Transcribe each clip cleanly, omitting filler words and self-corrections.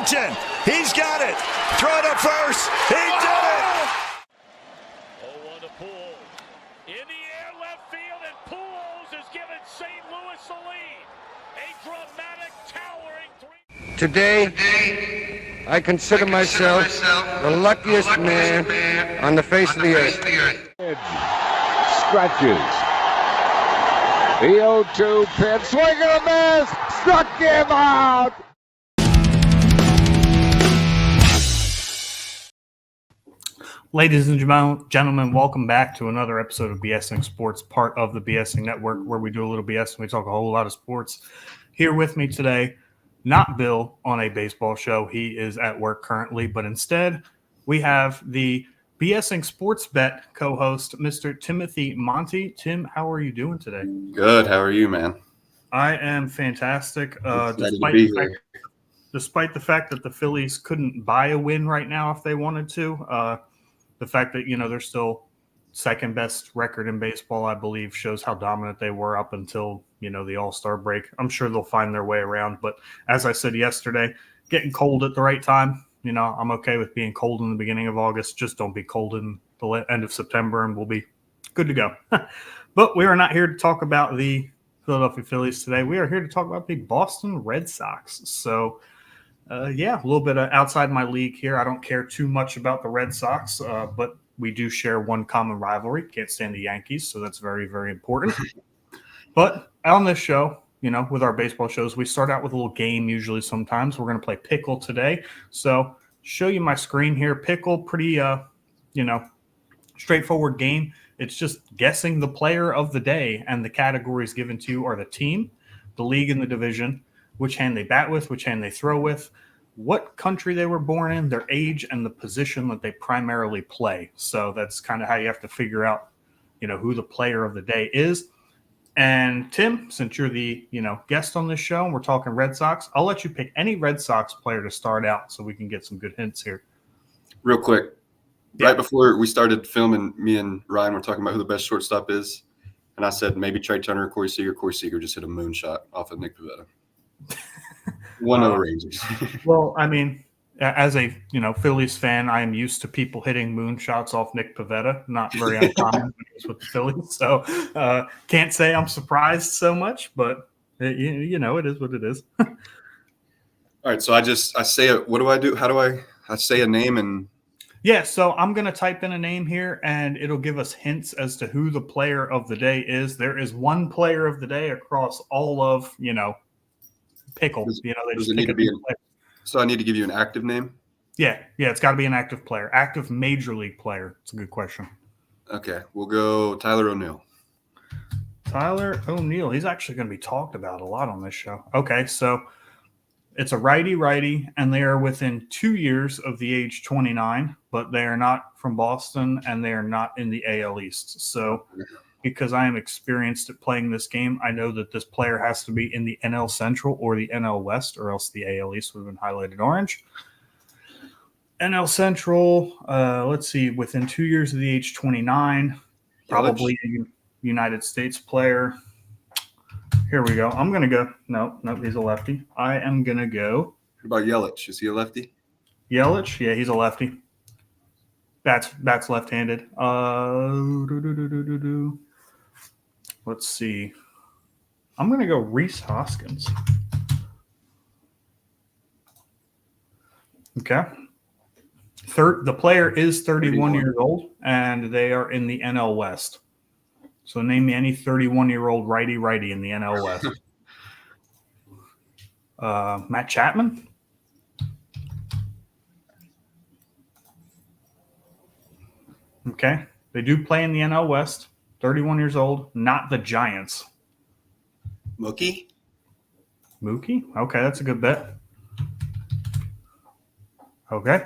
Washington. He's got it. Throw it up first. He did it. 0-1 to Poole. In the air, left field, and Pools has given St. Louis the lead. A dramatic, towering three. Today, I consider myself the luckiest man on the face of the earth. Stretches. The 0-2 pitch, swing and a miss, struck him out. Ladies and gentlemen, welcome back to another episode of B.S.ing Sports, part of the B.S.ing Network, where we do a little BS and we talk a whole lot of sports. Here with me today, not Bill on a baseball show. He is at work currently, but instead we have the B.S.ing Sports Bet co-host, Mr. Timothy Monty. Tim, how are you doing today? Good. How are you, man? I am fantastic. Despite the fact that the Phillies couldn't buy a win right now if they wanted to, the fact that, they're still second best record in baseball, I believe, shows how dominant they were up until, the All-Star break. I'm sure they'll find their way around. But as I said yesterday, getting cold at the right time. I'm okay with being cold in the beginning of August. Just don't be cold in the end of September and we'll be good to go. But we are not here to talk about the Philadelphia Phillies today. We are here to talk about the Boston Red Sox. So, a little bit outside my league here. I don't care too much about the Red Sox, but we do share one common rivalry. Can't stand the Yankees, so that's very, very important. But on this show, with our baseball shows, we start out with a little game usually sometimes. We're going to play Pickle today. So show you my screen here. Pickle, pretty, straightforward game. It's just guessing the player of the day, and the categories given to you are the team, the league, and the division, which hand they bat with, which hand they throw with, what country they were born in, their age, and the position that they primarily play. So that's kind of how you have to figure out, who the player of the day is. And Tim, since you're the, guest on this show and we're talking Red Sox, I'll let you pick any Red Sox player to start out so we can get some good hints here. Real quick, right before we started filming, me and Ryan were talking about who the best shortstop is. And I said maybe Trey Turner or Corey Seager. Corey Seager just hit a moonshot off of Nick Pivetta. 1-0 Rangers. Well, I mean, as a Phillies fan, I am used to people hitting moonshots off Nick Pivetta. Not very uncommon with the Phillies, so can't say I'm surprised so much. But it is what it is. All right, so I say it. What do I do? How do I say a name and? Yeah, so I'm going to type in a name here, and it'll give us hints as to who the player of the day is. There is one player of the day across all of Pickle. They just pick So I need to give you an active name? Yeah, it's got to be an active player. Active major league player. It's a good question. Okay, we'll go Tyler O'Neill. Tyler O'Neill. He's actually going to be talked about a lot on this show. Okay, so it's a righty, and they are within 2 years of the age 29, but they are not from Boston, and they are not in the AL East. So because I am experienced at playing this game, I know that this player has to be in the NL Central or the NL West, or else the AL East would have been highlighted orange. NL Central, let's see, within 2 years of the age 29, probably a United States player. Here we go. I'm going to go. No, he's a lefty. I am going to go. What about Yelich? Is he a lefty? Yelich? Yeah, he's a lefty. That's left-handed. Let's see. I'm going to go Rhys Hoskins. Okay. The player is 31 years old, and they are in the NL West. So name me any 31-year-old righty in the NL West. Matt Chapman? Okay. They do play in the NL West. 31 years old, not the Giants. Mookie? Okay, that's a good bet. Okay.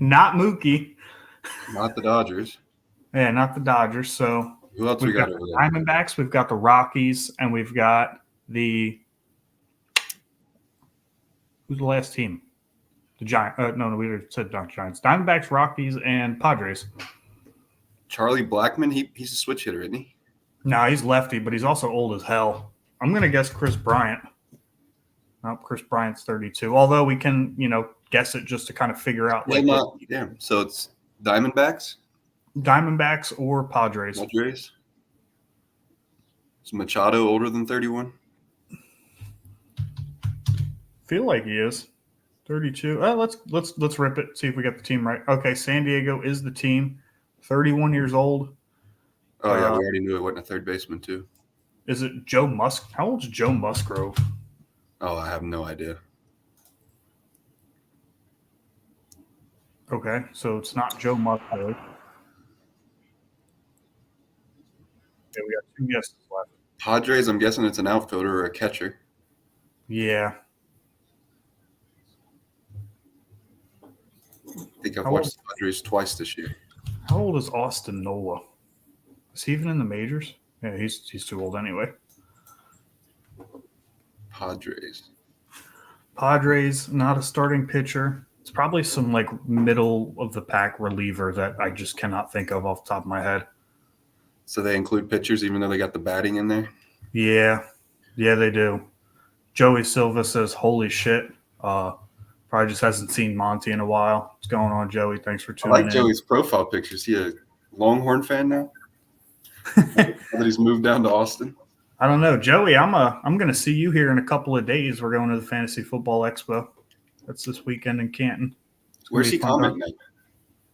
Not Mookie. Not the Dodgers. Yeah, not the Dodgers. So who else we got over there? Diamondbacks, we've got the Rockies, and we've got the – who's the last team? The Giants. No, we said not Giants. Diamondbacks, Rockies, and Padres. Charlie Blackmon, he's a switch hitter, isn't he? No, he's lefty, but he's also old as hell. I'm going to guess Chris Bryant. Nope, Chris Bryant's 32. Although we can, guess it just to kind of figure out So it's Diamondbacks? Diamondbacks or Padres. Padres? Is Machado older than 31? Feel like he is. 32. Let's rip it. See if we got the team right. Okay, San Diego is the team. 31 years old. Oh yeah, we already knew it wasn't a third baseman too. Is it Joe Musk? How old's Joe Musgrove? Oh, I have no idea. Okay, so it's not Joe Musgrove. Okay, we got 2 guesses left. Padres, I'm guessing it's an outfielder or a catcher. Yeah. I think I've watched the Padres twice this year. How old is Austin Nola? Is he even in the majors? Yeah, he's too old anyway. Padres, not a starting pitcher. It's probably some like middle of the pack reliever that I just cannot think of off the top of my head. So they include pitchers even though they got the batting in there? Yeah, they do. Joey Silva says, holy shit. Probably just hasn't seen Monty in a while. What's going on, Joey? Thanks for tuning in. I like Joey's profile picture. Is he a Longhorn fan now? That he's moved down to Austin? I don't know. Joey, I'm going to see you here in a couple of days. We're going to the Fantasy Football Expo. That's this weekend in Canton. Where's he commenting?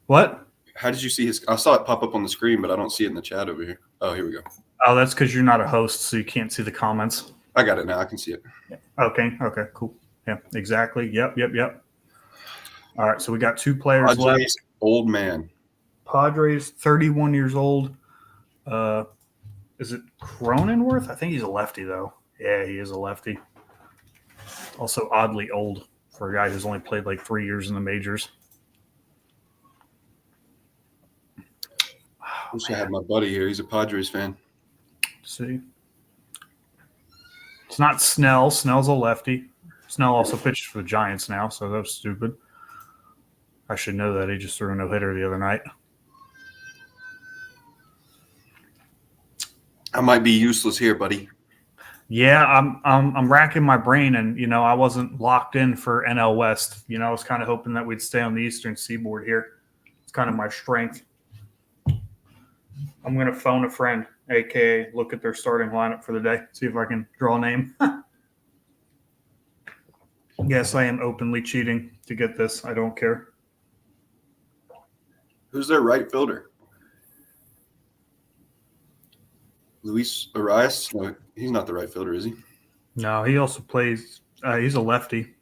What? How did you see his – I saw it pop up on the screen, but I don't see it in the chat over here. Oh, here we go. Oh, that's because you're not a host, so you can't see the comments. I got it now. I can see it. Okay, cool. Yeah, exactly. Yep. All right, so we got 2 players Padres, left. Old man. Padres, 31 years old. Is it Cronenworth? I think he's a lefty, though. Yeah, he is a lefty. Also oddly old for a guy who's only played like 3 years in the majors. Wish I had my buddy here. He's a Padres fan. See? It's not Snell. Snell's a lefty. Snell also pitched for the Giants now, so that was stupid. I should know that. He just threw a no-hitter the other night. I might be useless here, buddy. Yeah, I'm racking my brain, and I wasn't locked in for NL West. I was kind of hoping that we'd stay on the Eastern Seaboard here. It's kind of my strength. I'm gonna phone a friend, aka look at their starting lineup for the day, see if I can draw a name. Yes, I am openly cheating to get this. I don't care. Who's their right fielder? Luis Arias? No, he's not the right fielder, is he? No, he also plays he's a lefty.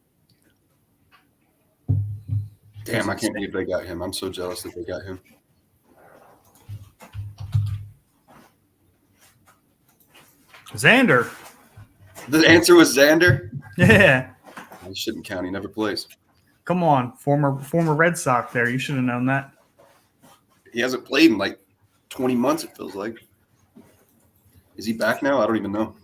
Damn, I can't believe they got him. I'm so jealous that they got him. Xander. The answer was Xander? Yeah. He shouldn't count. He never plays. Come on, former Red Sox there. You should have known that. He hasn't played in like 20 months, it feels like. Is he back now? I don't even know.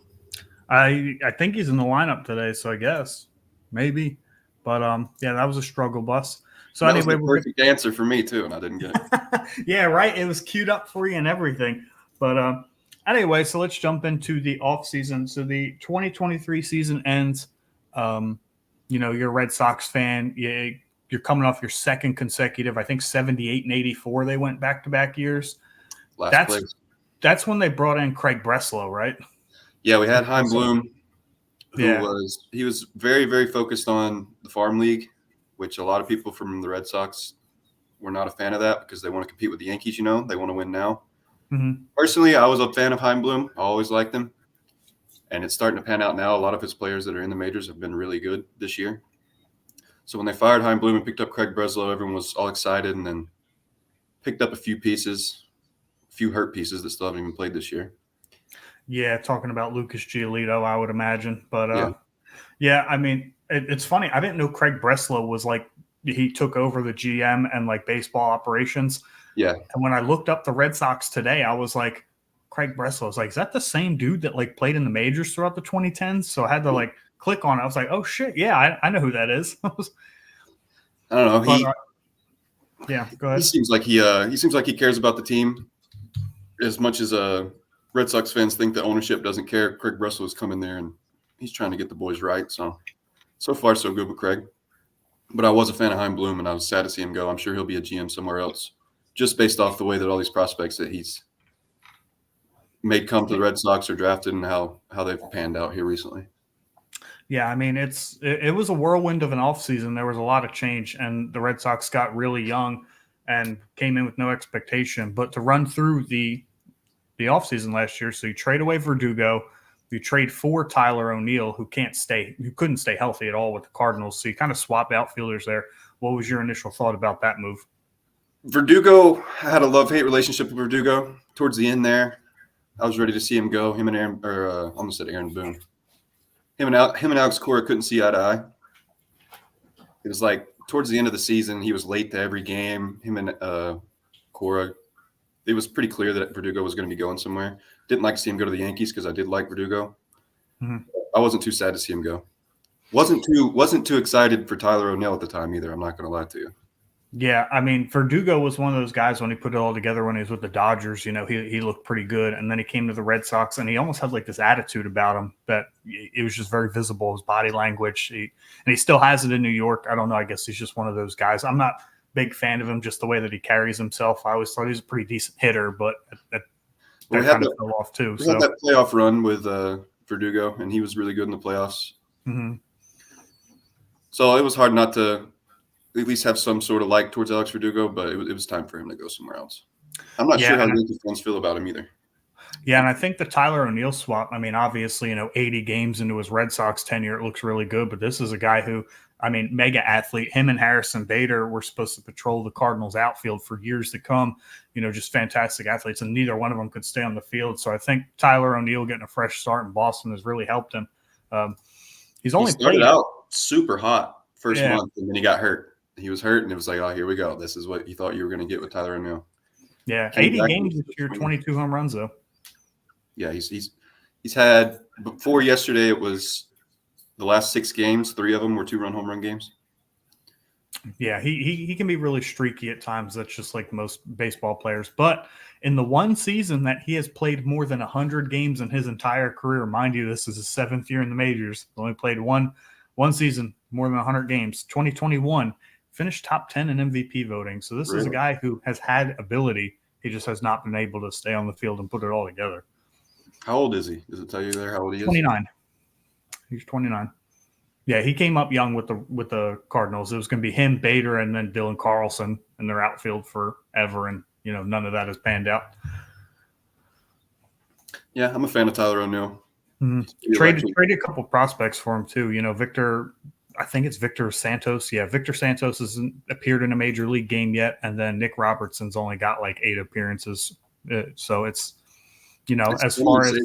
I think he's in the lineup today, so I guess. Maybe. But, yeah, that was a struggle bus. So that anyway, was the perfect answer for me, too, and I didn't get it. Yeah, right. It was queued up for you and everything. But anyway, so let's jump into the offseason. So the 2023 season ends. You're a Red Sox fan. You're coming off your second consecutive, I think 78 and 84. They went back-to-back years. Last place. That's when they brought in Craig Breslow, right? Yeah, we had Chaim Bloom, Yeah. he was very, very focused on the farm league, which a lot of people from the Red Sox were not a fan of that because they want to compete with the Yankees, they want to win now. Mm-hmm. Personally, I was a fan of Chaim Bloom. I always liked him. And it's starting to pan out now. A lot of his players that are in the majors have been really good this year. So when they fired Chaim Bloom and picked up Craig Breslow, everyone was all excited and then picked up a few hurt pieces that still haven't even played this year. Yeah, talking about Lucas Giolito, I would imagine. But, yeah, I mean, it's funny. I didn't know Craig Breslow was like he took over the GM and like baseball operations. Yeah. And when I looked up the Red Sox today, I was like, Craig Breslow. I was like, is that the same dude that like played in the majors throughout the 2010s? So I had to like click on it. I was like, oh shit, yeah, I know who that is. I don't know. Yeah, go ahead. He seems like he cares about the team as much as Red Sox fans think that ownership doesn't care. Craig Breslow has come in there and he's trying to get the boys right. So So far, so good with Craig. But I was a fan of Heim Bloom, and I was sad to see him go. I'm sure he'll be a GM somewhere else, just based off the way that all these prospects that he's made come to the Red Sox are drafted and how they've panned out here recently. Yeah, I mean, it was a whirlwind of an offseason. There was a lot of change, and the Red Sox got really young and came in with no expectation. But to run through the offseason last year, so you trade away Verdugo, you trade for Tyler O'Neill, who couldn't stay healthy at all with the Cardinals. So you kind of swap outfielders there. What was your initial thought about that move? Verdugo, I had a love-hate relationship with Verdugo towards the end there. I was ready to see him go. Him and Aaron, or almost said Aaron Boone. Him and Alex Cora couldn't see eye to eye. It was like towards the end of the season, he was late to every game. Him and Cora, it was pretty clear that Verdugo was going to be going somewhere. Didn't like to see him go to the Yankees because I did like Verdugo. Mm-hmm. I wasn't too sad to see him go. Wasn't too excited for Tyler O'Neill at the time either. I'm not going to lie to you. Yeah, I mean, Verdugo was one of those guys when he put it all together when he was with the Dodgers, he looked pretty good. And then he came to the Red Sox and he almost had like this attitude about him that it was just very visible, his body language. And he still has it in New York. I don't know. I guess he's just one of those guys. I'm not a big fan of him, just the way that he carries himself. I always thought he was a pretty decent hitter, but that kind of fell off too. We had that playoff run with Verdugo, and he was really good in the playoffs. Mm-hmm. So it was hard not to at least have some sort of like towards Alex Verdugo, but it was time for him to go somewhere else. I'm not sure how Yankee fans feel about him either. Yeah, and I think the Tyler O'Neill swap, I mean, obviously, 80 games into his Red Sox tenure, it looks really good, but this is a guy who, I mean, mega athlete. Him and Harrison Bader were supposed to patrol the Cardinals outfield for years to come, just fantastic athletes, and neither one of them could stay on the field. So I think Tyler O'Neill getting a fresh start in Boston has really helped him. He started out super hot first month, and then he got hurt. He was hurt, and it was like, oh, here we go. This is what you thought you were going to get with Tyler O'Neill. Yeah, 80 games this year, 22 home runs, though. Yeah, he's had – before yesterday, it was the last 6 games. 3 of them were 2-run home run games. Yeah, he can be really streaky at times. That's just like most baseball players. But in the one season that he has played more than 100 games in his entire career, mind you, this is his 7th year in the majors. Only played one season, more than 100 games, 2021. Finished top 10 in MVP voting. So this is a guy who has had ability. He just has not been able to stay on the field and put it all together. How old is he? Does it tell you there how old he is? 29. He's 29. Yeah, he came up young with the Cardinals. It was going to be him, Bader, and then Dylan Carlson in their outfield forever, and none of that has panned out. Yeah, I'm a fan of Tyler O'Neill. Mm-hmm. Traded a couple prospects for him too. Victor. I think it's Victor Santos. Yeah, Victor Santos hasn't appeared in a major league game yet, and then Nick Robertson's only got like 8 appearances. So it's, as far as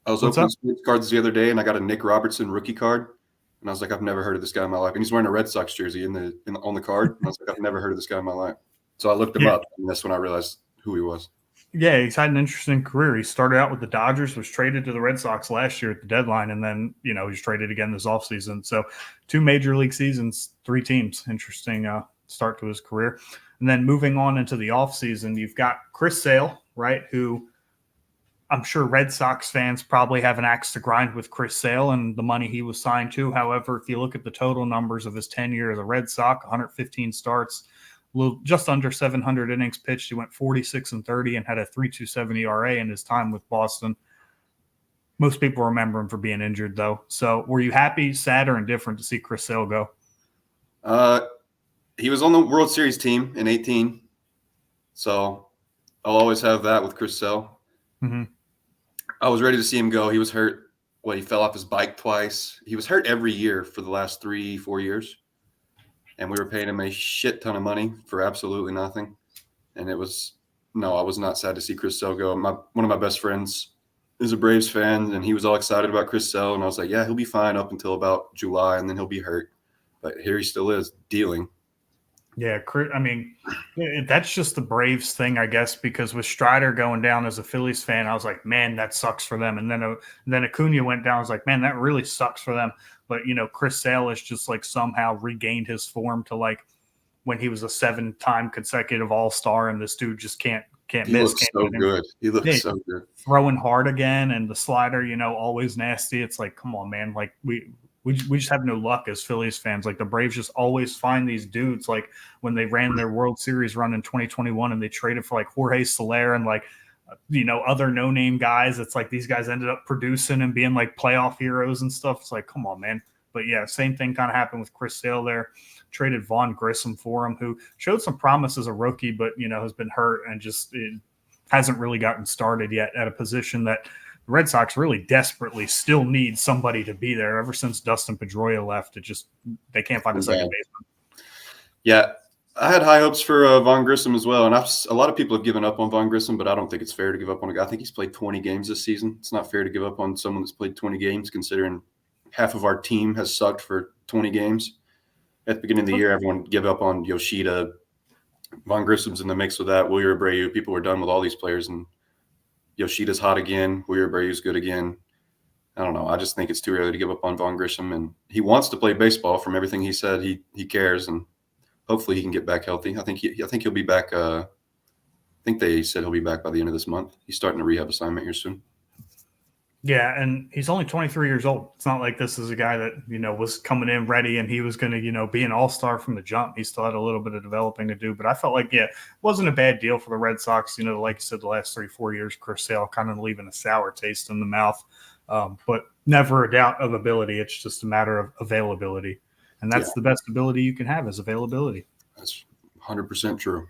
I was opening sports cards the other day, and I got a Nick Robertson rookie card, and I was like, I've never heard of this guy in my life. And he's wearing a Red Sox jersey on the card. And I was like, I've never heard of this guy in my life. So I looked him up, and that's when I realized who he was. Yeah, he's had an interesting career. He started out with the Dodgers, was traded to the Red Sox last year at the deadline, and then, he's traded again this offseason. So 2 major league seasons, 3 teams. Interesting start to his career. And then moving on into the offseason, you've got Chris Sale, right, who I'm sure Red Sox fans probably have an axe to grind with Chris Sale and the money he was signed to. However, if you look at the total numbers of his tenure as a Red Sox, 115 starts, just under 700 innings pitched. He went 46-30 and had a 3.27 ERA in his time with Boston. Most people remember him for being injured, though. So were you happy, sad, or indifferent to see Chris Sale go? He was on the World Series team in 2018. So I'll always have that with Chris Sale. Mm-hmm. I was ready to see him go. He was hurt. He fell off his bike twice. He was hurt every year for the last 3-4 years. And we were paying him a shit ton of money for absolutely nothing. And I was not sad to see Chris Sale go. One of my best friends is a Braves fan, and he was all excited about Chris Sale. And I was like, yeah, he'll be fine up until about July, and then he'll be hurt. But here he still is, dealing. Yeah, I mean, that's just the Braves thing, I guess, because with Strider going down as a Phillies fan, I was like, man, that sucks for them. And then Acuna went down. I was like, man, that really sucks for them. But, Chris Sale has just like somehow regained his form to like when he was a 7-time consecutive All-Star, and this dude just can't miss. He looks so good. He looks so good. Throwing hard again, and the slider, always nasty. It's like, come on, man. Like we just have no luck as Phillies fans. Like the Braves just always find these dudes. Like when they ran their World Series run in 2021 and they traded for like Jorge Soler and like other no-name guys. It's like these guys ended up producing and being like playoff heroes and stuff. It's like, come on, man. But yeah, same thing kind of happened with Chris Sale there. Traded Vaughn Grissom for him, who showed some promise as a rookie, but has been hurt and just hasn't really gotten started yet at a position that the Red Sox really desperately still need somebody to be there. Ever since Dustin Pedroia left, they can't find a second baseman. Yeah, I had high hopes for Vaughn Grissom as well, and a lot of people have given up on Vaughn Grissom, but I don't think it's fair to give up on a guy. I think he's played 20 games this season. It's not fair to give up on someone that's played 20 games, considering half of our team has sucked for 20 games. At the beginning of the year, everyone gave up on Yoshida. Vaughn Grissom's in the mix with that. Wilyer Abreu. People were done with all these players, and Yoshida's hot again. Wilyer Abreu's good again. I don't know. I just think it's too early to give up on Vaughn Grissom, and he wants to play baseball. From everything he said, he cares, and hopefully he can get back healthy. I think he'll be back. I think they said he'll be back by the end of this month. He's starting a rehab assignment here soon. Yeah, and he's only 23 years old. It's not like this is a guy that, was coming in ready and he was going to, be an all-star from the jump. He still had a little bit of developing to do. But I felt like, it wasn't a bad deal for the Red Sox. Like you said, the last 3-4 years, Chris Sale kind of leaving a sour taste in the mouth. But never a doubt of ability. It's just a matter of availability. And that's the best ability you can have is availability. That's 100% true.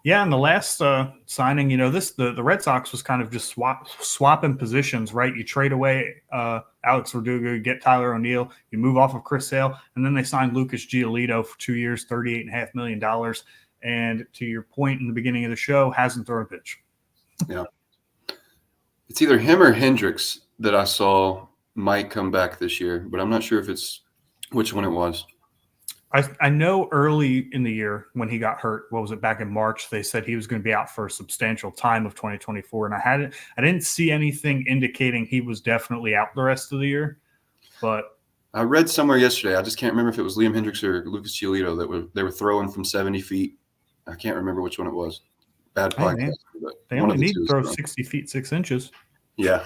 Yeah, and the last signing, the Red Sox was kind of just swapping positions, right? You trade away Alex Verdugo, you get Tyler O'Neill, you move off of Chris Sale, and then they signed Lucas Giolito for 2 years, $38.5 million. And to your point in the beginning of the show, hasn't thrown a pitch. Yeah. It's either him or Hendricks that I saw might come back this year, but I'm not sure if it's which one it was. I know early in the year when he got hurt, what was it, back in March, they said he was going to be out for a substantial time of 2024. And I didn't see anything indicating he was definitely out the rest of the year. But I read somewhere yesterday, I just can't remember if it was Liam Hendricks or Lucas Giolito that they were throwing from 70 feet. I can't remember which one it was. Bad podcast. But they only need to throw 60 feet, 6 inches. Yeah.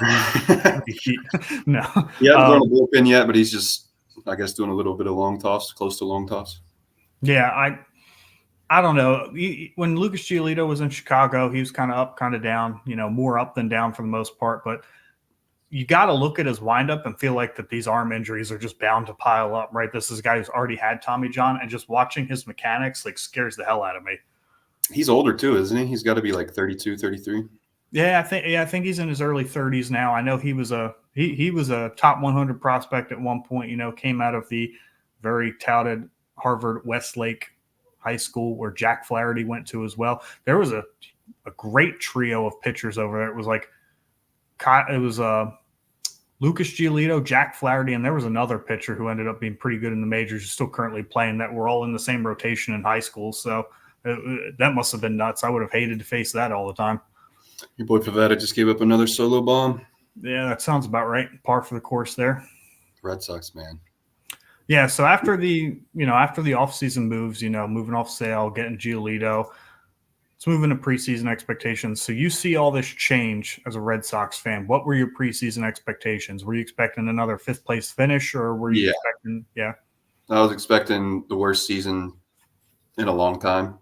No. He hasn't thrown a bullpen yet, but he's just, I guess, doing a little bit of long toss, close to long toss. Yeah, I don't know. When Lucas Giolito was in Chicago, he was kind of up, kind of down, more up than down for the most part. But you got to look at his windup and feel like that these arm injuries are just bound to pile up, right? This is a guy who's already had Tommy John, and just watching his mechanics scares the hell out of me. He's older too, isn't he? He's got to be 32, 33. Yeah, I think he's in his early 30s now. I know he was a top 100 prospect at one point. Came out of the very touted Harvard Westlake High School where Jack Flaherty went to as well. There was a great trio of pitchers over there. It was Lucas Giolito, Jack Flaherty, and there was another pitcher who ended up being pretty good in the majors, who's still currently playing, that were all in the same rotation in high school. So that must have been nuts. I would have hated to face that all the time. Your boy Pivetta just gave up another solo bomb. Yeah, that sounds about right. Par for the course there. Red Sox, man. Yeah, so after the offseason moves, moving off Sale, getting Giolito, let's move into preseason expectations. So you see all this change as a Red Sox fan. What were your preseason expectations? Were you expecting another fifth-place finish, or were you expecting – yeah? I was expecting the worst season in a long time.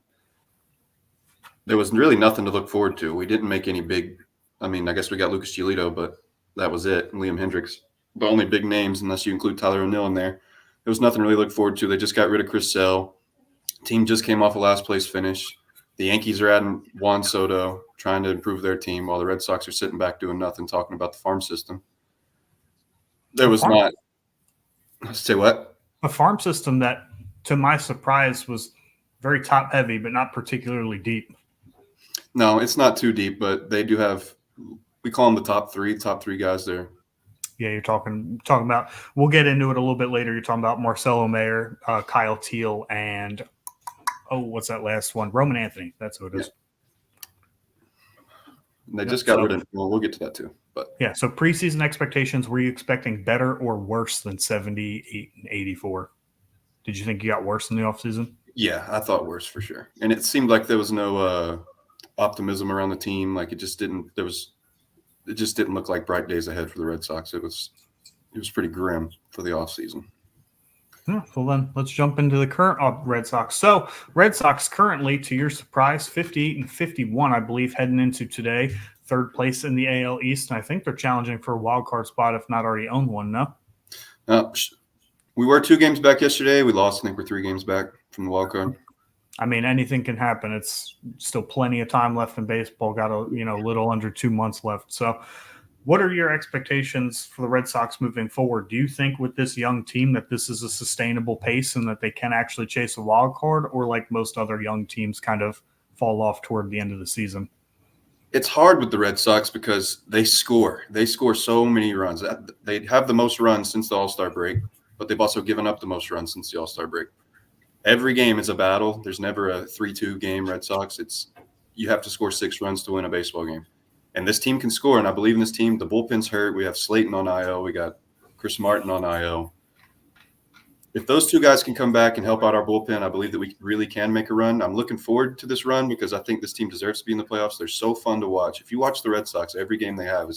There was really nothing to look forward to. We didn't make any big – I guess we got Lucas Giolito, but that was it. And Liam Hendricks. The only big names, unless you include Tyler O'Neill in there. There was nothing to really look forward to. They just got rid of Chris Sale. Team just came off a last-place finish. The Yankees are adding Juan Soto, trying to improve their team, while the Red Sox are sitting back doing nothing, talking about the farm system. There was not – say what? A farm system that, to my surprise, was very top-heavy but not particularly deep. No, it's not too deep, but they do have – we call them the top three guys there. Yeah, you're talking about – we'll get into it a little bit later. You're talking about Marcelo Mayer, Kyle Teal, and what's that last one? Roman Anthony. That's who it is. And they just got rid of – well, we'll get to that too. But yeah, so preseason expectations, were you expecting better or worse than 78 and 84? Did you think you got worse in the offseason? Yeah, I thought worse for sure. And it seemed like there was no optimism around the team. It just didn't look like bright days ahead for the Red Sox. It was pretty grim for the offseason. Well, then let's jump into the current Red Sox. So, Red Sox currently, to your surprise, 58-51, I believe, heading into today. Third place in the AL East, and I think they're challenging for a wild card spot, if not already own one. No. We were 2 games back yesterday. We lost. I think we're 3 games back from the wild card. I mean, anything can happen. It's still plenty of time left in baseball. Got a little under 2 months left. So, what are your expectations for the Red Sox moving forward? Do you think with this young team that this is a sustainable pace and that they can actually chase a wild card, or like most other young teams kind of fall off toward the end of the season? It's hard with the Red Sox because they score. They score so many runs. They have the most runs since the All-Star break, but they've also given up the most runs since the All-Star break. Every game is a battle. There's never a 3-2 game Red Sox. You have to score 6 runs to win a baseball game. And this team can score, and I believe in this team. The bullpen's hurt. We have Slayton on IL. We got Chris Martin on IL. If those 2 guys can come back and help out our bullpen, I believe that we really can make a run. I'm looking forward to this run because I think this team deserves to be in the playoffs. They're so fun to watch. If you watch the Red Sox, every game they have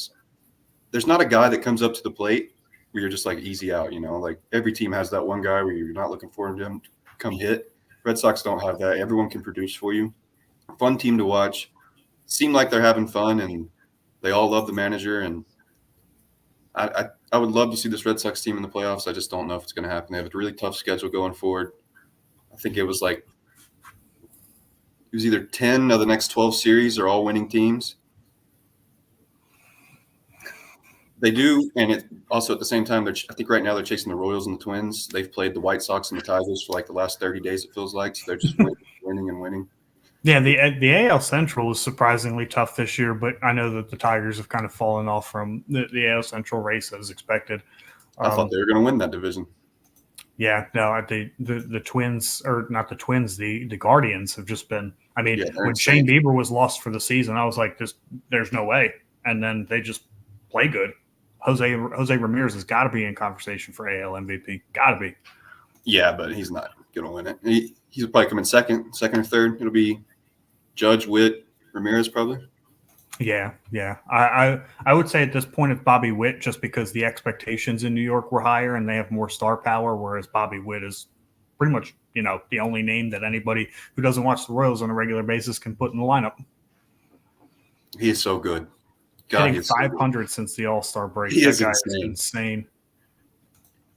there's not a guy that comes up to the plate where you're just like easy out, Like every team has that one guy where you're not looking for him to come hit. Red Sox don't have that. Everyone can produce for you. Fun team to watch. Seem like they're having fun, and they all love the manager. And I would love to see this Red Sox team in the playoffs. I just don't know if it's going to happen. They have a really tough schedule going forward. I think it was either 10 of the next 12 series are all winning teams. They do, and it also at the same time, I think right now they're chasing the Royals and the Twins. They've played the White Sox and the Tigers for the last 30 days, it feels like. So they're just winning and winning. Yeah, the AL Central is surprisingly tough this year, but I know that the Tigers have kind of fallen off from the AL Central race as expected. I thought they were going to win that division. Yeah, no, the Twins, or not the Twins, the Guardians have just been – I mean, when Shane Bieber was lost for the season, I was like, there's no way. And then they just play good. Jose Ramirez has got to be in conversation for AL MVP. Got to be. Yeah, but he's not going to win it. He'll probably come in second or third. It'll be Judge, Witt, Ramirez probably. Yeah. I would say at this point it's Bobby Witt, just because the expectations in New York were higher and they have more star power, whereas Bobby Witt is pretty much, the only name that anybody who doesn't watch the Royals on a regular basis can put in the lineup. He is so good. God, hitting 500 since the All-Star break. That guy is insane.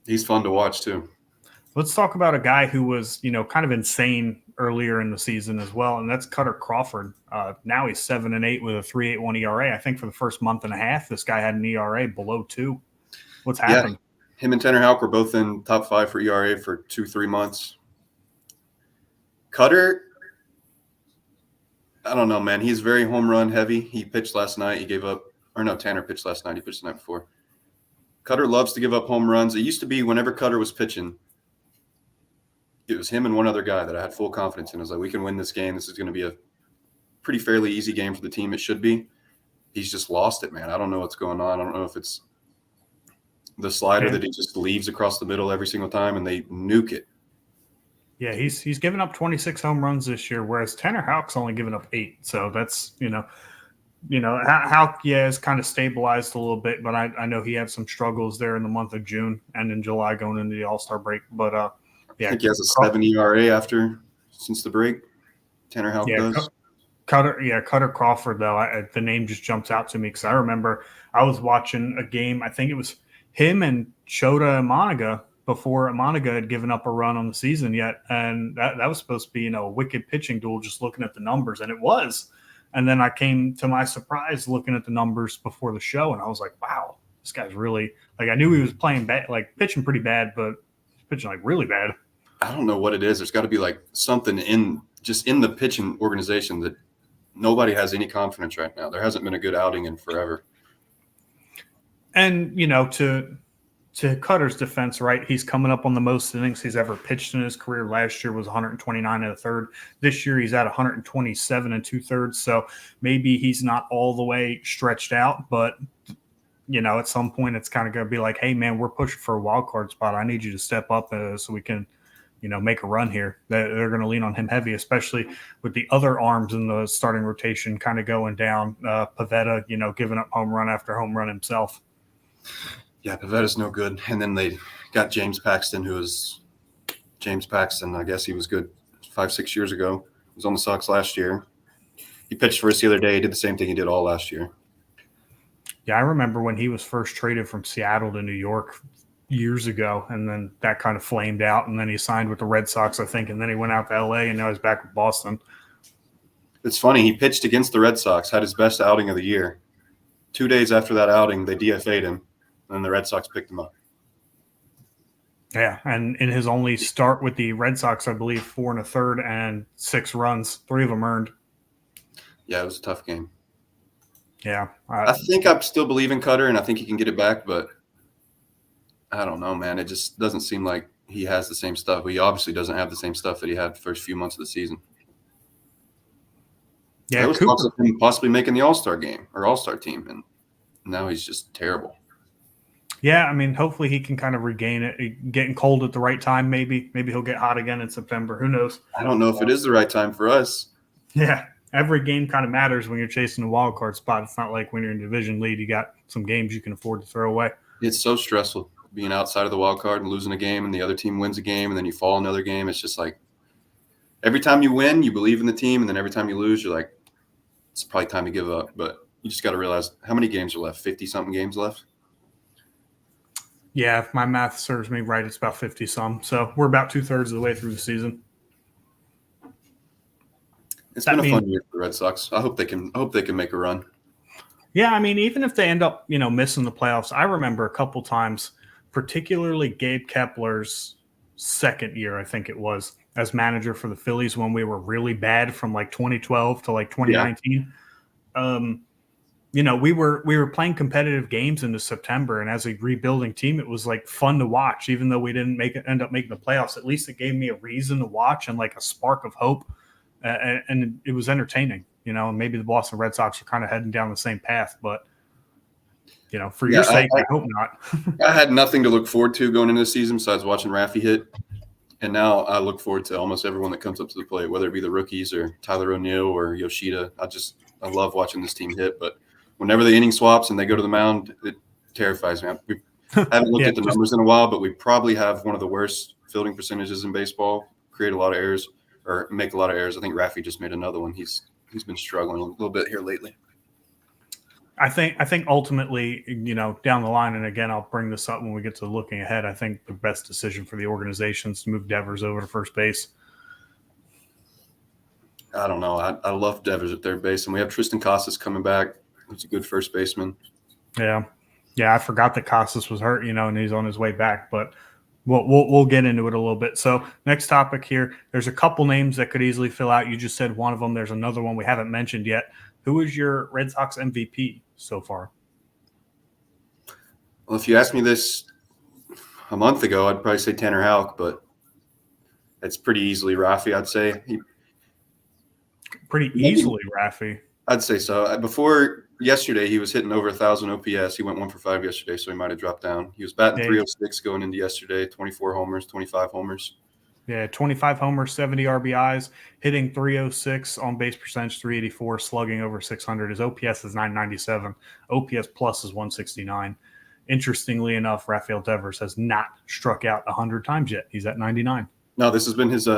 He's fun to watch too. Let's talk about a guy who was, kind of insane earlier in the season as well, and that's Cutter Crawford. Now he's 7-8 with a 3.81 ERA. I think for the first month and a half, this guy had an ERA below 2. What's happened? Yeah. Him and Tanner Houck were both in top 5 for ERA for 2-3 months. Cutter, I don't know, man. He's very home run heavy. He pitched last night. Tanner pitched last night. He pitched the night before. Cutter loves to give up home runs. It used to be whenever Cutter was pitching, it was him and one other guy that I had full confidence in. I was like, we can win this game. This is going to be a pretty fairly easy game for the team. It should be. He's just lost it, man. I don't know what's going on. I don't know if it's the slider that he just leaves across the middle every single time and they nuke it. Yeah, he's given up 26 home runs this year, whereas Tanner Houck's only given up 8. So that's, Houck, has kind of stabilized a little bit, but I know he had some struggles there in the month of June and in July going into the All-Star break. But, I think he has a 7 ERA since the break. Tanner Houck does. Cutter Crawford, though, the name just jumps out to me because I remember I was watching a game. I think it was him and Shota Imanaga before Imanaga had given up a run on the season yet. And that was supposed to be, a wicked pitching duel just looking at the numbers. And it was. And then I came to my surprise looking at the numbers before the show. And I was like, wow, this guy's really – I knew he was playing bad, pitching pretty bad, but he's pitching really bad. I don't know what it is. There's got to be something in the pitching organization that nobody has any confidence right now. There hasn't been a good outing in forever. And, to Cutter's defense, right, he's coming up on the most innings he's ever pitched in his career. Last year was 129 1/3. This year he's at 127 2/3. So maybe he's not all the way stretched out, but, at some point it's kind of going to be like, hey, man, we're pushing for a wild card spot. I need you to step up so we can, make a run here. They're going to lean on him heavy, especially with the other arms in the starting rotation kind of going down. Pavetta, giving up home run after home run himself. Yeah, Pavetta's no good. And then they got James Paxton, who is James Paxton. I guess he was good 5-6 years ago. He was on the Sox last year. He pitched for us the other day. He did the same thing he did all last year. Yeah, I remember when he was first traded from Seattle to New York years ago, and then that kind of flamed out, and then he signed with the Red Sox, I think, and then he went out to L.A., and now he's back with Boston. It's funny. He pitched against the Red Sox, had his best outing of the year. 2 days after that outing, they DFA'd him, and the Red Sox picked him up. Yeah, and in his only start with the Red Sox, I believe 4 1/3 and 6 runs, 3 of them earned. Yeah, it was a tough game. Yeah. I think I still believe in Cutter, and I think he can get it back, but I don't know, man. It just doesn't seem like he has the same stuff. He obviously doesn't have the same stuff that he had the first few months of the season. Yeah, there was Cooper. talks of him possibly making the All-Star game or All-Star team, and now he's just terrible. Yeah, I mean, hopefully he can kind of regain it. Getting cold at the right time, maybe he'll get hot again in September. Who knows? I don't know if it is the right time for us. Yeah, every game kind of matters when you're chasing a wild card spot. It's not like when you're in division lead, you got some games you can afford to throw away. It's so stressful being outside of the wild card and losing a game, and the other team wins a game, and then you fall another game. It's just like every time you win, you believe in the team, and then every time you lose, you're like, it's probably time to give up. But you just got to realize how many games are left? 50-something games left? Yeah, if my math serves me right, it's about 50-some. So we're about 2/3 of the way through the season. It's been a fun year for the Red Sox. I hope they can make a run. Yeah, I mean, even if they end up, missing the playoffs, I remember a couple times, particularly Gabe Kepler's second year, I think it was, as manager for the Phillies when we were really bad from like 2012 to like 2019. Yeah. We were playing competitive games into September, and as a rebuilding team, it was like fun to watch, even though we didn't end up making the playoffs. At least it gave me a reason to watch and like a spark of hope, and it was entertaining. Maybe the Boston Red Sox are kind of heading down the same path, but for your sake, I hope not. I had nothing to look forward to going into the season besides watching Raffy hit, and now I look forward to almost everyone that comes up to the plate, whether it be the rookies or Tyler O'Neill or Yoshida. I love watching this team hit, but whenever the inning swaps and they go to the mound, it terrifies me. We haven't looked at the numbers in a while, but we probably have one of the worst fielding percentages in baseball. Create a lot of errors or make a lot of errors. I think Raffy just made another one. He's been struggling a little bit here lately. I think ultimately, down the line, and again, I'll bring this up when we get to looking ahead. I think the best decision for the organization is to move Devers over to first base. I don't know. I love Devers at third base, and we have Tristan Casas coming back. He's a good first baseman. Yeah. I forgot that Casas was hurt, and he's on his way back, but we'll get into it a little bit. So next topic here, there's a couple names that could easily fill out. You just said one of them. There's another one we haven't mentioned yet. Who is your Red Sox MVP so far? Well, if you asked me this a month ago, I'd probably say Tanner Houck, but it's pretty easily Raffy, I'd say. Pretty easily Raffy. I'd say so. Before yesterday, he was hitting over 1,000 OPS. He went 1 for 5 yesterday, so he might have dropped down. He was batting 306 going into yesterday, 24 homers, 25 homers. Yeah, 25 homers, 70 RBIs, hitting 306, on base percentage 384, slugging over 600. His OPS is 997. OPS plus is 169. Interestingly enough, Rafael Devers has not struck out 100 times yet. He's at 99. No, this has been his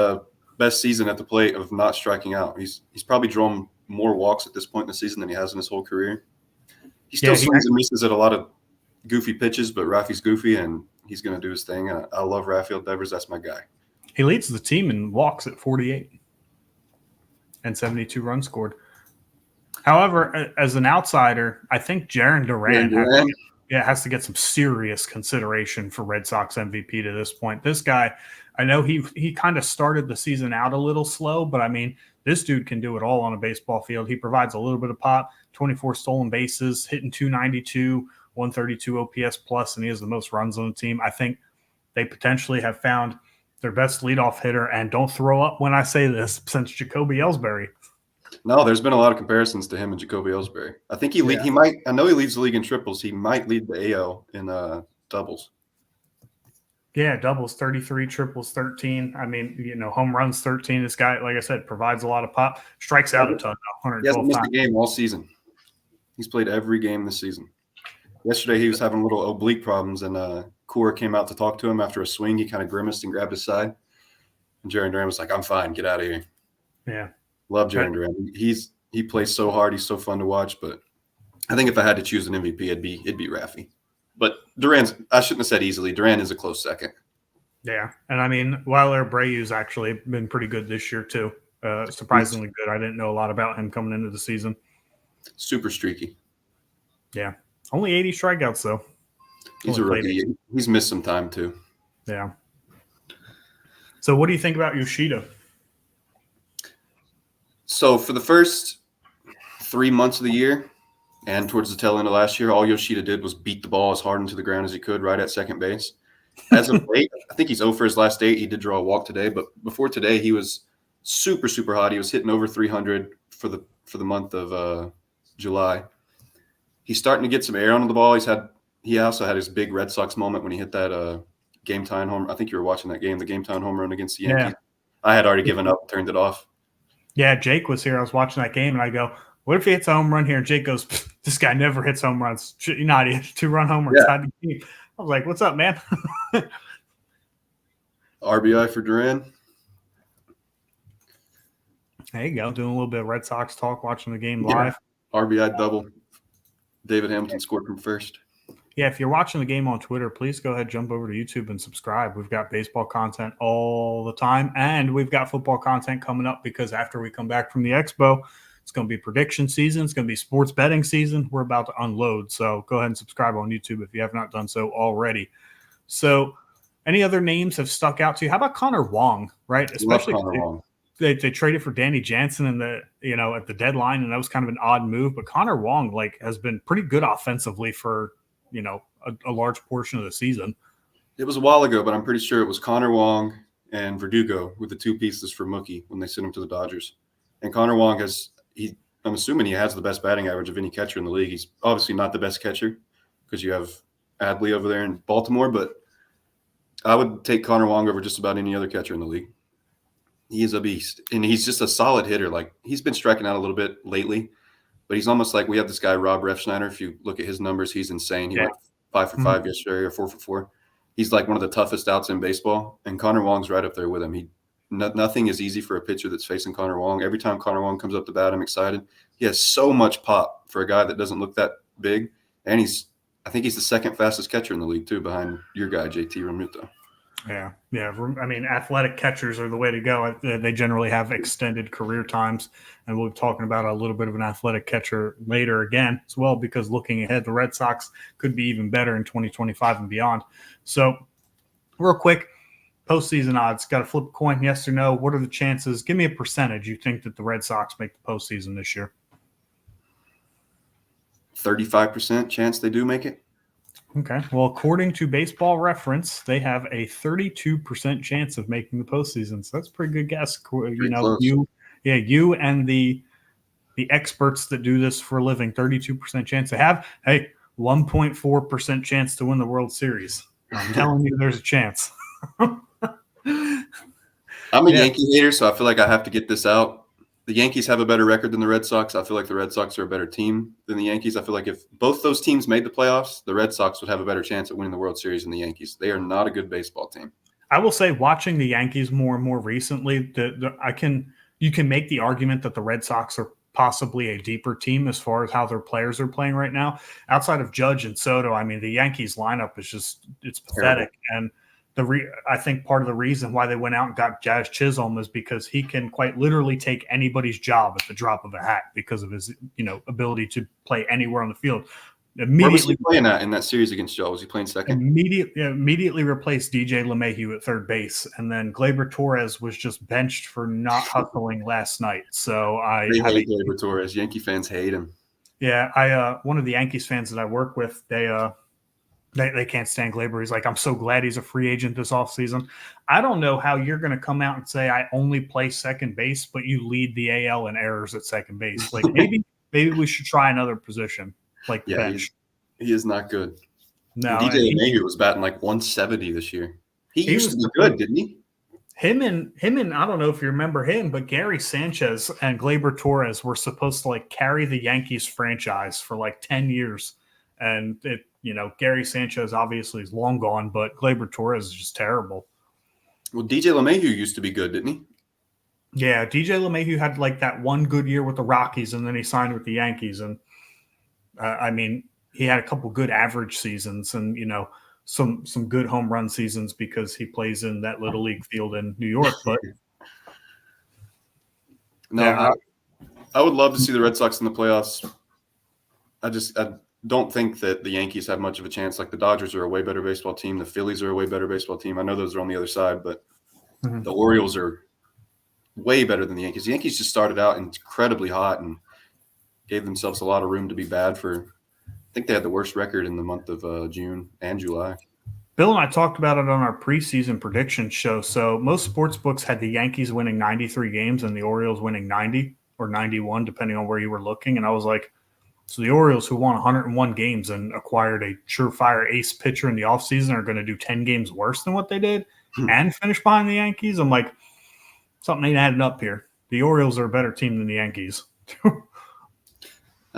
best season at the plate of not striking out. He's probably drawn more walks at this point in the season than he has in his whole career. He still swings and misses at a lot of goofy pitches, but Raffy's goofy, and he's going to do his thing. I love Rafael Devers. That's my guy. He leads the team in walks at 48 and 72 runs scored. However, as an outsider, I think Jarren Duran has to get some serious consideration for Red Sox MVP to this point. This guy, I know he kind of started the season out a little slow, but I mean, this dude can do it all on a baseball field. He provides a little bit of pop, 24 stolen bases, hitting 292, 132 OPS plus, and he has the most runs on the team. I think they potentially have found their best leadoff hitter, and don't throw up when I say this, since Jacoby Ellsbury. No, there's been a lot of comparisons to him and Jacoby Ellsbury. I think he might. I know he leads the league in triples. He might lead the AL in doubles. Yeah, doubles 33, triples 13. I mean, home runs 13. This guy, like I said, provides a lot of pop. Strikes out a ton. He hasn't missed a game all season. He's played every game this season. Yesterday he was having little oblique problems, and Cora came out to talk to him after a swing. He kind of grimaced and grabbed his side. And Jarren Duran was like, "I'm fine. Get out of here." Yeah. Love Jarren Duran. He plays so hard. He's so fun to watch. But I think if I had to choose an MVP, it'd be Raffy. But I shouldn't have said easily. Duran is a close second. Yeah. And I mean, Weiler Brayu's actually been pretty good this year too. Surprisingly good. I didn't know a lot about him coming into the season. Super streaky. Yeah. Only 80 strikeouts though. He's a rookie. He's missed some time too. Yeah. So what do you think about Yoshida? So for the first 3 months of the year and towards the tail end of last year, all Yoshida did was beat the ball as hard into the ground as he could right at second base. As of late, I think he's 0 for his last 8. He did draw a walk today, but before today, he was super, super hot. He was hitting over 300 for the month of July. He's starting to get some air onto the ball. He also had his big Red Sox moment when he hit that game-tying home. I think you were watching that game, the game-tying home run against the Yankees. Yeah. I had already given up and turned it off. Yeah, Jake was here. I was watching that game, and I go, what if he hits a home run here? And Jake goes, this guy never hits home runs. You're not. He hit 2-run home runs. Yeah. I was like, what's up, man? RBI for Duran. There you go. Doing a little bit of Red Sox talk, watching the game live. RBI double. David Hamilton scored from first. Yeah, if you're watching the game on Twitter, please go ahead, jump over to YouTube and subscribe. We've got baseball content all the time, and we've got football content coming up because after we come back from the Expo, it's going to be prediction season. It's going to be sports betting season. We're about to unload, so go ahead and subscribe on YouTube if you have not done so already. So any other names have stuck out to you? How about Connor Wong, right? Especially they traded for Danny Jansen at the deadline, and that was kind of an odd move. But Connor Wong has been pretty good offensively for a large portion of the season. It was a while ago, but I'm pretty sure it was Connor Wong and Verdugo with the 2 pieces for Mookie when they sent him to the Dodgers. And Connor Wong I'm assuming he has the best batting average of any catcher in the league. He's obviously not the best catcher because you have Adley over there in Baltimore, but I would take Connor Wong over just about any other catcher in the league. He is a beast, and he's just a solid hitter. Like, he's been striking out a little bit lately, but he's almost like we have this guy, Rob Refsnyder. If you look at his numbers, he's insane. He went 5 for 5 yesterday or 4 for 4. He's like one of the toughest outs in baseball, and Connor Wong's right up there with him. Nothing is easy for a pitcher that's facing Connor Wong. Every time Connor Wong comes up to bat, I'm excited. He has so much pop for a guy that doesn't look that big, and I think he's the second fastest catcher in the league too, behind your guy, JT Realmuto. Yeah. I mean, athletic catchers are the way to go. They generally have extended career times, and we'll be talking about a little bit of an athletic catcher later again as well, because looking ahead, the Red Sox could be even better in 2025 and beyond. So real quick, postseason odds, got to flip a coin, yes or no. What are the chances? Give me a percentage you think that the Red Sox make the postseason this year. 35% chance they do make it. Okay. Well, according to Baseball Reference, they have a 32% chance of making the postseason. So that's a pretty good guess. Close. You and the experts that do this for a living, 32% chance. They have 1.4% chance to win the World Series. I'm telling you, there's a chance. I'm a Yankee hater, so I feel like I have to get this out. The Yankees have a better record than the Red Sox. I feel like the Red Sox are a better team than the Yankees. I feel like if both those teams made the playoffs, the Red Sox would have a better chance at winning the World Series than the Yankees. They are not a good baseball team. I will say, watching the Yankees more and more recently, you can make the argument that the Red Sox are possibly a deeper team as far as how their players are playing right now. Outside of Judge and Soto, I mean, the Yankees lineup is it's pathetic. And I think part of the reason why they went out and got Jazz Chisholm is because he can quite literally take anybody's job at the drop of a hat because of his, ability to play anywhere on the field. Where was he playing at in that series against Joe? Was he playing second? Immediately replaced DJ LeMahieu at third base, and then Gleyber Torres was just benched for not hustling last night. So I hate Gleyber Torres. Yankee fans hate him. Yeah, one of the Yankees fans that I work with, They can't stand Gleyber. He's like, I'm so glad he's a free agent this offseason. I don't know how you're going to come out and say I only play second base, but you lead the AL in errors at second base. Like maybe we should try another position, like bench. He is not good. No, DJ LeMahieu was batting like 170 this year. He used to be good, didn't he? Him and I don't know if you remember him, but Gary Sanchez and Gleyber Torres were supposed to carry the Yankees franchise for 10 years. And Gary Sanchez obviously is long gone, but Gleyber Torres is just terrible. Well, DJ LeMahieu used to be good, didn't he? Yeah, DJ LeMahieu had like that one good year with the Rockies, and then he signed with the Yankees. And he had a couple good average seasons, and some good home run seasons because he plays in that little league field in New York. But I would love to see the Red Sox in the playoffs. I don't think that the Yankees have much of a chance. Like the Dodgers are a way better baseball team. The Phillies are a way better baseball team. I know those are on the other side, but the Orioles are way better than the Yankees. The Yankees just started out incredibly hot and gave themselves a lot of room to be bad I think they had the worst record in the month of June and July. Bill and I talked about it on our preseason prediction show. So most sports books had the Yankees winning 93 games and the Orioles winning 90 or 91, depending on where you were looking. And I was like, so the Orioles, who won 101 games and acquired a surefire ace pitcher in the offseason, are going to do 10 games worse than what they did and finish behind the Yankees? I'm like, something ain't adding up here. The Orioles are a better team than the Yankees. I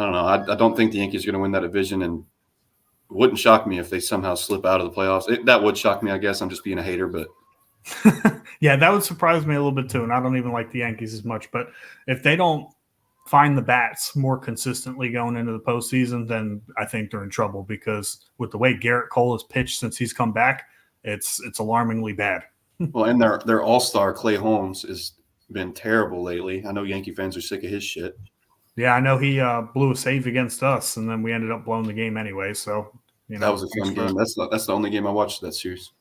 don't know. I don't think the Yankees are going to win that division, and it wouldn't shock me if they somehow slip out of the playoffs. That would shock me, I guess. I'm just being a hater, but yeah, that would surprise me a little bit too. And I don't even like the Yankees as much, but if they don't find the bats more consistently going into the postseason, then I think they're in trouble, because with the way Garrett Cole has pitched since he's come back, it's alarmingly bad. Well, and their all-star Clay Holmes has been terrible lately. I know Yankee fans are sick of his shit. Yeah, I know he blew a save against us, and then we ended up blowing the game anyway. So that was a fun game. That's the only game I watched that series.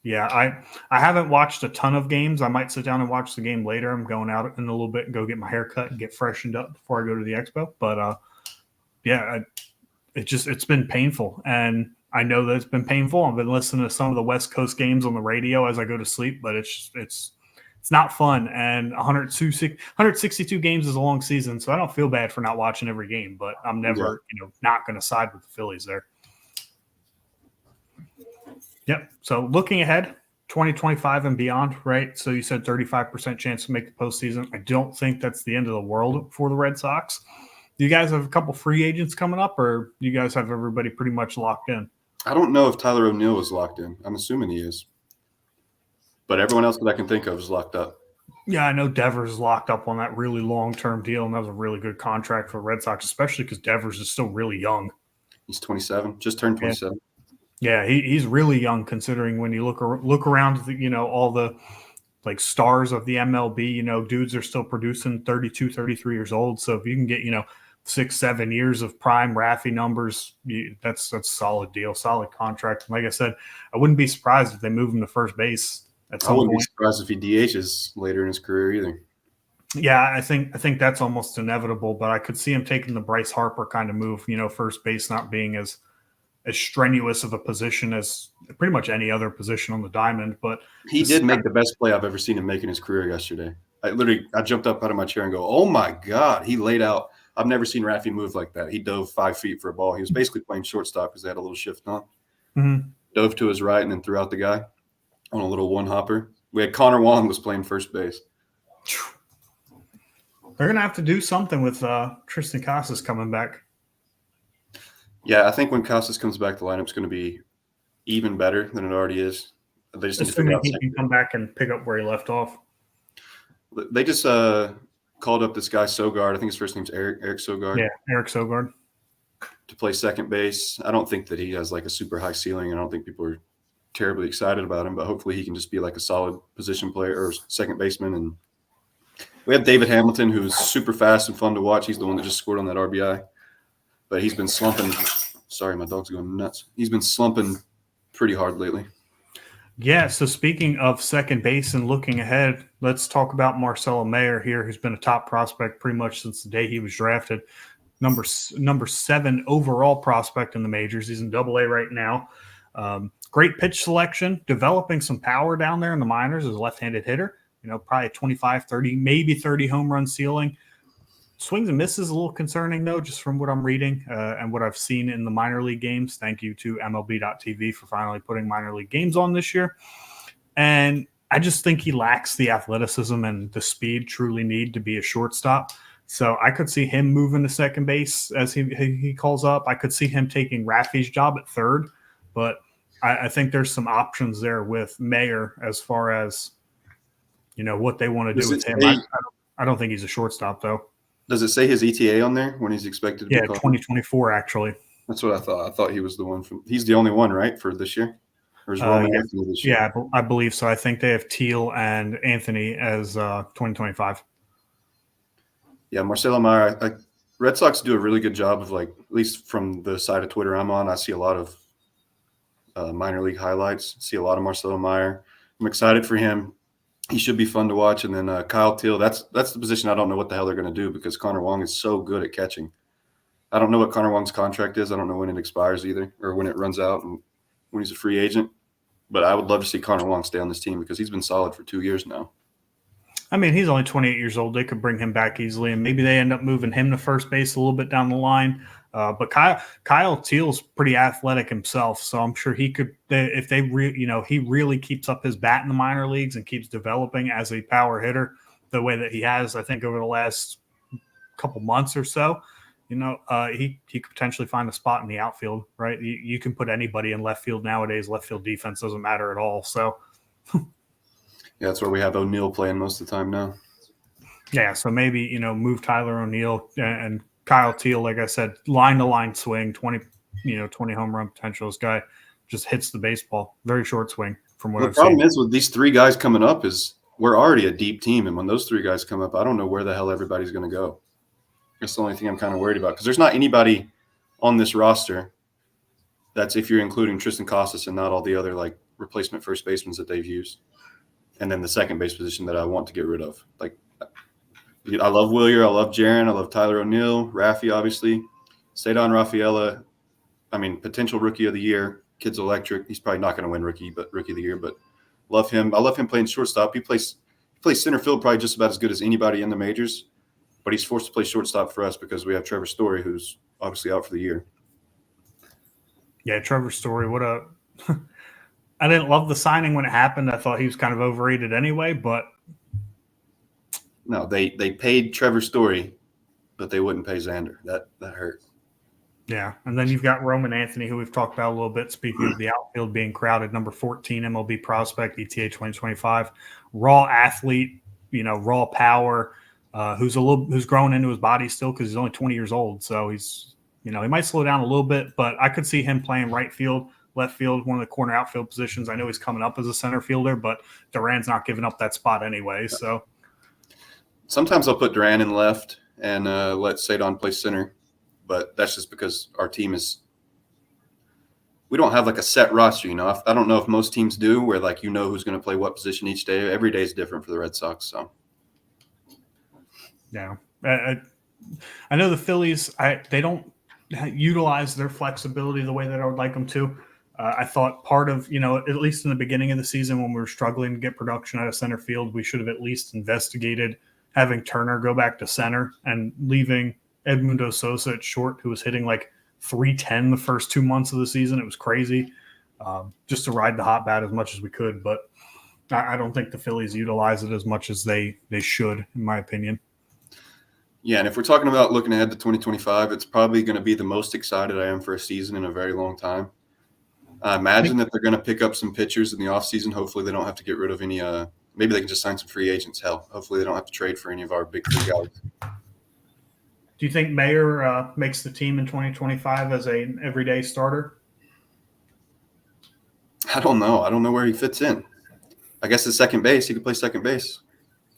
Yeah, I haven't watched a ton of games. I might sit down and watch the game later. I'm going out in a little bit and go get my hair cut and get freshened up before I go to the expo. But it's been painful, and I know that it's been painful. I've been listening to some of the West Coast games on the radio as I go to sleep, but it's not fun. And 162 games is a long season, so I don't feel bad for not watching every game. But I'm never not going to side with the Phillies there. Yep. So looking ahead, 2025 and beyond, right? So you said 35% chance to make the postseason. I don't think that's the end of the world for the Red Sox. Do you guys have a couple free agents coming up, or do you guys have everybody pretty much locked in? I don't know if Tyler O'Neill is locked in. I'm assuming he is. But everyone else that I can think of is locked up. Yeah, I know Devers is locked up on that really long-term deal, and that was a really good contract for the Red Sox, especially because Devers is still really young. He's 27, just turned 27. Yeah, he's really young considering when you look around, all the like stars of the MLB, dudes are still producing 32, 33 years old. So if you can get, 6-7 years of prime Raffy numbers, that's a solid deal, solid contract. And like I said, I wouldn't be surprised if they move him to first base at some point. I wouldn't be surprised if he DHs later in his career either. Yeah, I think that's almost inevitable, but I could see him taking the Bryce Harper kind of move, first base not being as strenuous of a position as pretty much any other position on the diamond. But he did make the best play I've ever seen him make in his career yesterday. I jumped up out of my chair and go, oh my God, he laid out. I've never seen Raffy move like that. He dove 5 feet for a ball. He was basically playing shortstop because they had a little shift on. Mm-hmm. Dove to his right and then threw out the guy on a little one hopper. We had Connor Wong was playing first base. They're going to have to do something with Tristan Casas coming back. Yeah, I think when Casas comes back, the lineup's going to be even better than it already is. They just need to figure out he can come back and pick up where he left off. They just called up this guy Sogard. I think his first name's Eric Sogard. Yeah, Eric Sogard. To play second base. I don't think that he has like a super high ceiling. I don't think people are terribly excited about him, but hopefully he can just be like a solid position player or second baseman. And we have David Hamilton, who's super fast and fun to watch. He's the one that just scored on that RBI. But he's been slumping. Sorry, my dog's going nuts. He's been slumping pretty hard lately. Yeah, so speaking of second base and looking ahead, let's talk about Marcelo Mayer here, who's been a top prospect pretty much since the day he was drafted. Number 7 overall prospect in the majors. He's in AA right now. Great pitch selection, developing some power down there in the minors as a left-handed hitter. Probably a 25, 30, maybe 30 home run ceiling. Swings and misses a little concerning, though, just from what I'm reading and what I've seen in the minor league games. Thank you to MLB.TV for finally putting minor league games on this year. And I just think he lacks the athleticism and the speed truly need to be a shortstop. So I could see him moving to second base as he calls up. I could see him taking Raffy's job at third, but I think there's some options there with Mayer as far as, what they want to do with him. I don't think he's a shortstop, though. Does it say his ETA on there when he's expected to be called? 2024, actually. That's what I thought. I thought he was the one he's the only one, right, for this year? Or is Roman Anthony this year? Yeah, I believe so. I think they have Teal and Anthony as 2025. Yeah, Marcelo Meyer. Red Sox do a really good job of, at least from the side of Twitter I'm on, I see a lot of minor league highlights. See a lot of Marcelo Meyer. I'm excited for him. He should be fun to watch. And then Kyle Teal, that's the position I don't know what the hell they're going to do because Connor Wong is so good at catching. I don't know what Connor Wong's contract is. I don't know when it expires either or when it runs out and when he's a free agent. But I would love to see Connor Wong stay on this team because he's been solid for 2 years now. I mean, he's only 28 years old. They could bring him back easily, and maybe they end up moving him to first base a little bit down the line. But Kyle Teal's pretty athletic himself, so I'm sure he could. If he really keeps up his bat in the minor leagues and keeps developing as a power hitter the way that he has, I think over the last couple months or so, he could potentially find a spot in the outfield. Right? You can put anybody in left field nowadays. Left field defense doesn't matter at all. So. Yeah, that's where we have O'Neill playing most of the time now. Yeah, so maybe, move Tyler O'Neill and Kyle Teal, like I said, line-to-line swing, 20 home run potential. This guy just hits the baseball. Very short swing from what I've seen. The problem is with these three guys coming up is we're already a deep team, and when those three guys come up, I don't know where the hell everybody's going to go. That's the only thing I'm kind of worried about because there's not anybody on this roster that's, if you're including Tristan Casas and not all the other, replacement first basemen that they've used. And then the second base position that I want to get rid of. I love Willier. I love Jaron. I love Tyler O'Neill. Raffy, obviously. Cedar Rafaela, potential rookie of the year. Kid's electric. He's probably not going to win rookie of the year, but love him. I love him playing shortstop. He plays center field probably just about as good as anybody in the majors, but he's forced to play shortstop for us because we have Trevor Story, who's obviously out for the year. Yeah, Trevor Story, what a – I didn't love the signing when it happened. I thought he was kind of overrated anyway, but no, they paid Trevor Story, but they wouldn't pay Xander. That hurt. Yeah, and then you've got Roman Anthony, who we've talked about a little bit. Speaking of the outfield being crowded, number 14 MLB prospect, ETA 2025, raw athlete, raw power, who's growing into his body still because he's only 20 years old. So he's, he might slow down a little bit, but I could see him playing right field. Left field, one of the corner outfield positions. I know he's coming up as a center fielder, but Duran's not giving up that spot anyway. So sometimes I'll put Duran in left and let Cedar play center, but that's just because our team we don't have a set roster. I don't know if most teams do, where who's going to play what position each day. Every day is different for the Red Sox. So yeah, I know the Phillies. They don't utilize their flexibility the way that I would like them to. I thought part of, at least in the beginning of the season when we were struggling to get production out of center field, we should have at least investigated having Turner go back to center and leaving Edmundo Sosa at short, who was hitting .310 the first 2 months of the season. It was crazy, just to ride the hot bat as much as we could. But I don't think the Phillies utilize it as much as they should, in my opinion. Yeah, and if we're talking about looking ahead to 2025, it's probably going to be the most excited I am for a season in a very long time. I imagine that they're going to pick up some pitchers in the offseason. Hopefully they don't have to get rid of any maybe they can just sign some free agents. Hell, hopefully they don't have to trade for any of our big three guys. Do you think Mayer makes the team in 2025 as an everyday starter? I don't know. I don't know where he fits in. I guess at second base, he could play second base.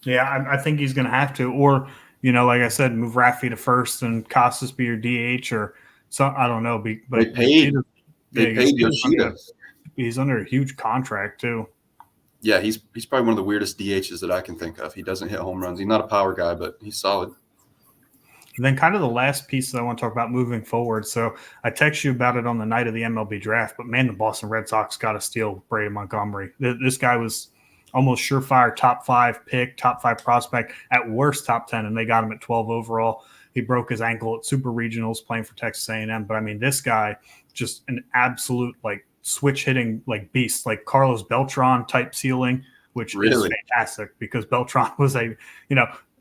Yeah, I think he's going to have to. Or, like I said, move Raffy to first and Casas be your DH or something. I don't know. But They paid Yoshida. He's under a huge contract too. Yeah, he's probably one of the weirdest DHs that I can think of. He doesn't hit home runs. He's not a power guy, but he's solid. And then kind of the last piece that I want to talk about moving forward. So I text you about it on the night of the MLB draft, but man, the Boston Red Sox got to steal Brady Montgomery. This guy was almost surefire top 5 pick, top 5 prospect, at worst top 10, and they got him at 12 overall. He broke his ankle at Super Regionals playing for Texas A&M. But, this guy, just an absolute, switch hitting, beast, Carlos Beltran type ceiling, which is fantastic because Beltran was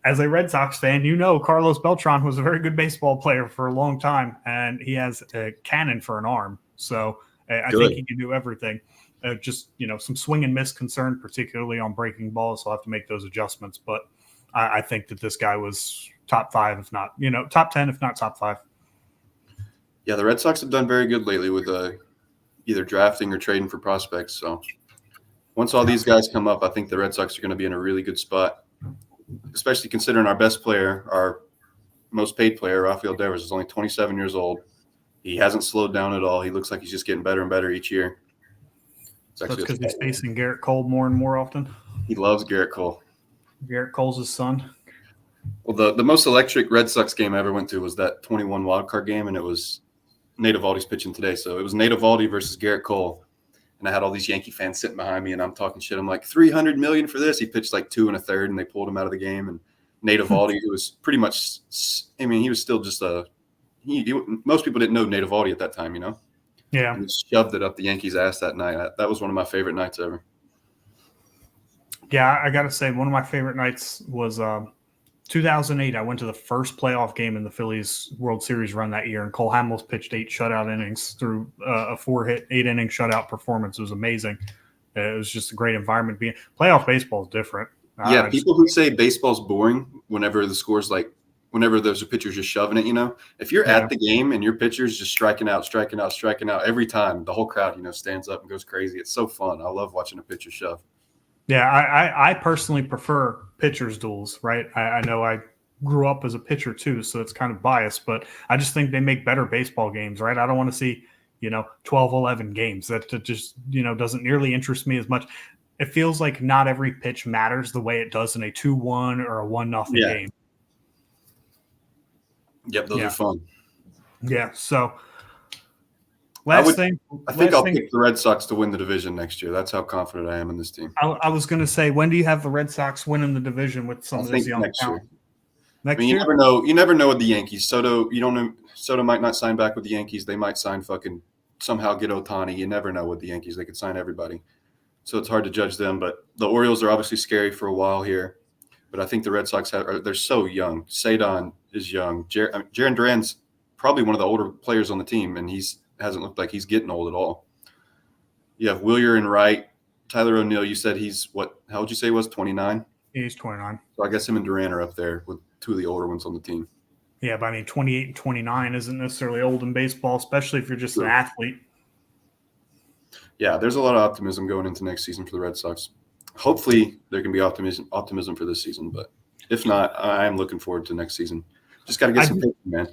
as a Red Sox fan, Carlos Beltran was a very good baseball player for a long time, and he has a cannon for an arm. So I think he can do everything. Just some swing and miss concern, particularly on breaking balls. So I'll have to make those adjustments. But I think that this guy was top 5, if not top 10, if not top 5. Yeah, the Red Sox have done very good lately with either drafting or trading for prospects. So once all these guys come up, I think the Red Sox are going to be in a really good spot, especially considering our best player, our most paid player, Rafael Devers, is only 27 years old. He hasn't slowed down at all. He looks like he's just getting better and better each year. That's because he's facing Garrett Cole more and more often. He loves Garrett Cole. Garrett Cole's his son. Well, the most electric Red Sox game I ever went to was that 21 wild card game, and it was Nate Eovaldi's pitching today. So it was Nate Eovaldi versus Garrett Cole. And I had all these Yankee fans sitting behind me, and I'm talking shit. I'm like, $300 million for this. He pitched like 2 1/3, and they pulled him out of the game. And Nate Eovaldi, who was pretty much – he was still just most people didn't know Nate Eovaldi at that time, Yeah. And he shoved it up the Yankees' ass that night. That was one of my favorite nights ever. Yeah, I got to say, one of my favorite nights was 2008. I went to the first playoff game in the Phillies World Series run that year, and Cole Hamels pitched 8 shutout innings through a 4-hit, 8-inning shutout performance. It was amazing. It was just a great environment. Playoff baseball is different. Yeah, people who say baseball's boring whenever the score's like – whenever there's a pitcher just shoving it, if you're at the game and your pitcher's just striking out every time, the whole crowd, stands up and goes crazy. It's so fun. I love watching a pitcher shove. Yeah, I personally prefer pitchers duels, right? I know I grew up as a pitcher too, so it's kind of biased, but I just think they make better baseball games, right? I don't want to see, 12-11 games. That just, doesn't nearly interest me as much. It feels like not every pitch matters the way it does in a 2-1 or a 1-0 game. Yep, those are fun. Yeah, so I think I'll pick the Red Sox to win the division next year. That's how confident I am in this team. I was going to say, when do you have the Red Sox winning the division with some of this young talent? Next year? You never know with the Yankees. Soto might not sign back with the Yankees. They might somehow get Ohtani. You never know with the Yankees. They could sign everybody. So it's hard to judge them. But the Orioles are obviously scary for a while here. But I think the Red Sox they're so young. Cedon is young. Jarren Duran's probably one of the older players on the team, and hasn't looked like he's getting old at all. You have Wilyer and Wright. Tyler O'Neill, you said he's how would you say he was, 29? He's 29. So I guess him and Duran are up there with 2 of the older ones on the team. Yeah, but 28 and 29 isn't necessarily old in baseball, especially if you're just an athlete. Yeah, there's a lot of optimism going into next season for the Red Sox. Hopefully there can be optimism for this season, but if not, I am looking forward to next season. Just got to get some pitching, man.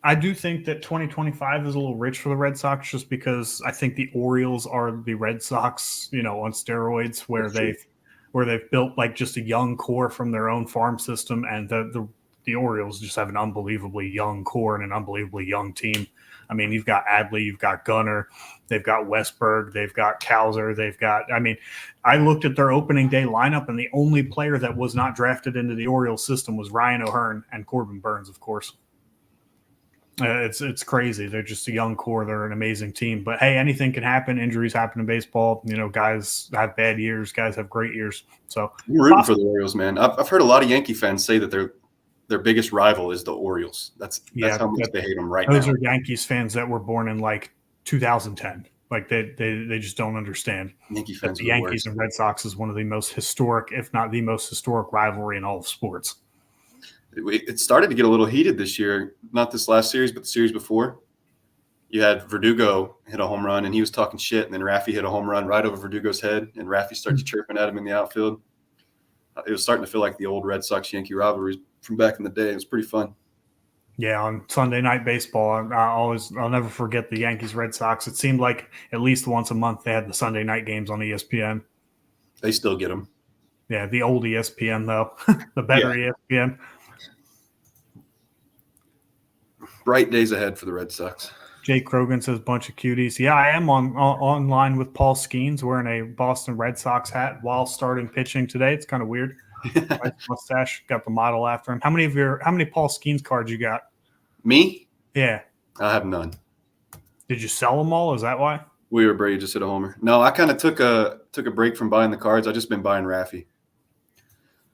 I do think that 2025 is a little rich for the Red Sox just because I think the Orioles are the Red Sox, on steroids where they've built like just a young core from their own farm system, and the Orioles just have an unbelievably young core and an unbelievably young team. You've got Adley, you've got Gunnar, they've got Westberg, they've got Cowser, I looked at their opening day lineup, and the only player that was not drafted into the Orioles system was Ryan O'Hearn and Corbin Burns, of course. It's crazy. They're just a young core. They're an amazing team. But, hey, anything can happen. Injuries happen in baseball. Guys have bad years. Guys have great years. So I'm rooting for the Orioles, man. I've heard a lot of Yankee fans say that their biggest rival is the Orioles. That's how much they hate them right now. Those are Yankees fans that were born in, 2010. They just don't understand. Yankee fans. The Yankees and Red Sox is one of the most historic, if not the most historic rivalry in all of sports. It started to get a little heated this year, not this last series, but the series before. You had Verdugo hit a home run, and he was talking shit, and then Raffy hit a home run right over Verdugo's head, and Raffy started chirping at him in the outfield. It was starting to feel like the old Red Sox-Yankee rivalries from back in the day. It was pretty fun. Yeah, on Sunday Night Baseball, I'll never forget the Yankees-Red Sox. It seemed like at least once a month they had the Sunday night games on ESPN. They still get them. Yeah, the old ESPN, though. The better ESPN. Bright days ahead for the Red Sox. Jake Krogan says, bunch of cuties. Yeah, I am online with Paul Skeens wearing a Boston Red Sox hat while starting pitching today. It's kind of weird. Nice mustache. Got the model after him. How many Paul Skeens cards you got? Me? Yeah. I have none. Did you sell them all? Is that why? We were Brady just hit a homer. No, I kind of took a break from buying the cards. I just been buying Raffy.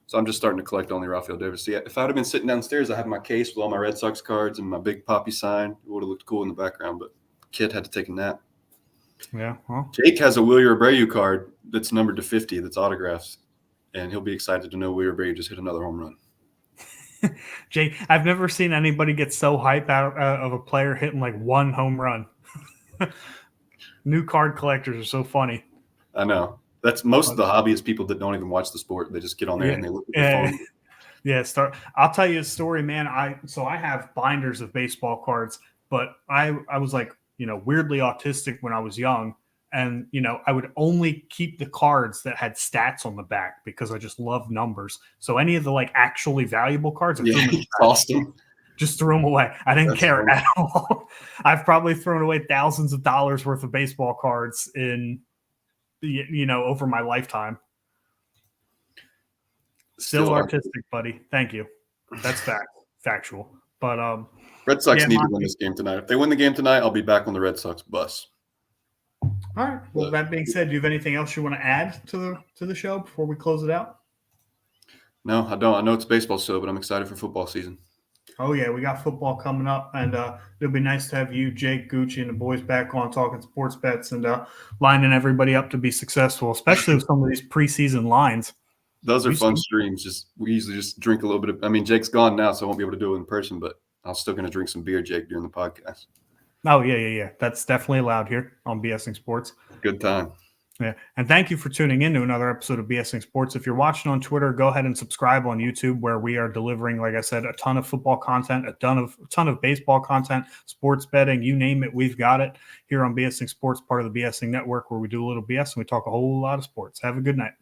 So I'm just starting to collect only Rafael Davis. See, if I would have been sitting downstairs, I had my case with all my Red Sox cards and my big Poppy sign. It would have looked cool in the background, but kid had to take a nap. Yeah. Well, Jake has a Willie Abreu card that's numbered to 50 that's autographs, and he'll be excited to know Willie Abreu just hit another home run. Jake, I've never seen anybody get so hype out of a player hitting like one home run. New card collectors are so funny. I know. That's most of the hobbyist people that don't even watch the sport. They just get on there and they look at their phone. Yeah, I'll tell you a story, man. I have binders of baseball cards, but I was like, weirdly autistic when I was young. And, I would only keep the cards that had stats on the back because I just love numbers. So any of the like actually valuable cards, just threw them away. I didn't care at all. I've probably thrown away thousands of dollars worth of baseball cards in, over my lifetime. Still artistic, buddy. Thank you. That's factual. But Red Sox need to win this game tonight. If they win the game tonight, I'll be back on the Red Sox bus. All right. Well, that being said, do you have anything else you want to add to the show before we close it out? No, I don't. I know it's a baseball show, but I'm excited for football season. Oh, yeah. We got football coming up, and it'll be nice to have you, Jake, Gucci, and the boys back on talking sports bets and lining everybody up to be successful, especially with some of these preseason lines. Those are fun streams. We usually just drink a little bit of – Jake's gone now, so I won't be able to do it in person, but I'm still going to drink some beer, Jake, during the podcast. Oh, yeah. That's definitely allowed here on B.S.ing Sports. Good time. Yeah. And thank you for tuning in to another episode of B.S.ing Sports. If you're watching on Twitter, go ahead and subscribe on YouTube, where we are delivering, like I said, a ton of football content, a ton of baseball content, sports betting, you name it, we've got it here on B.S.ing Sports, part of the B.S.ing Network, where we do a little BS and we talk a whole lot of sports. Have a good night.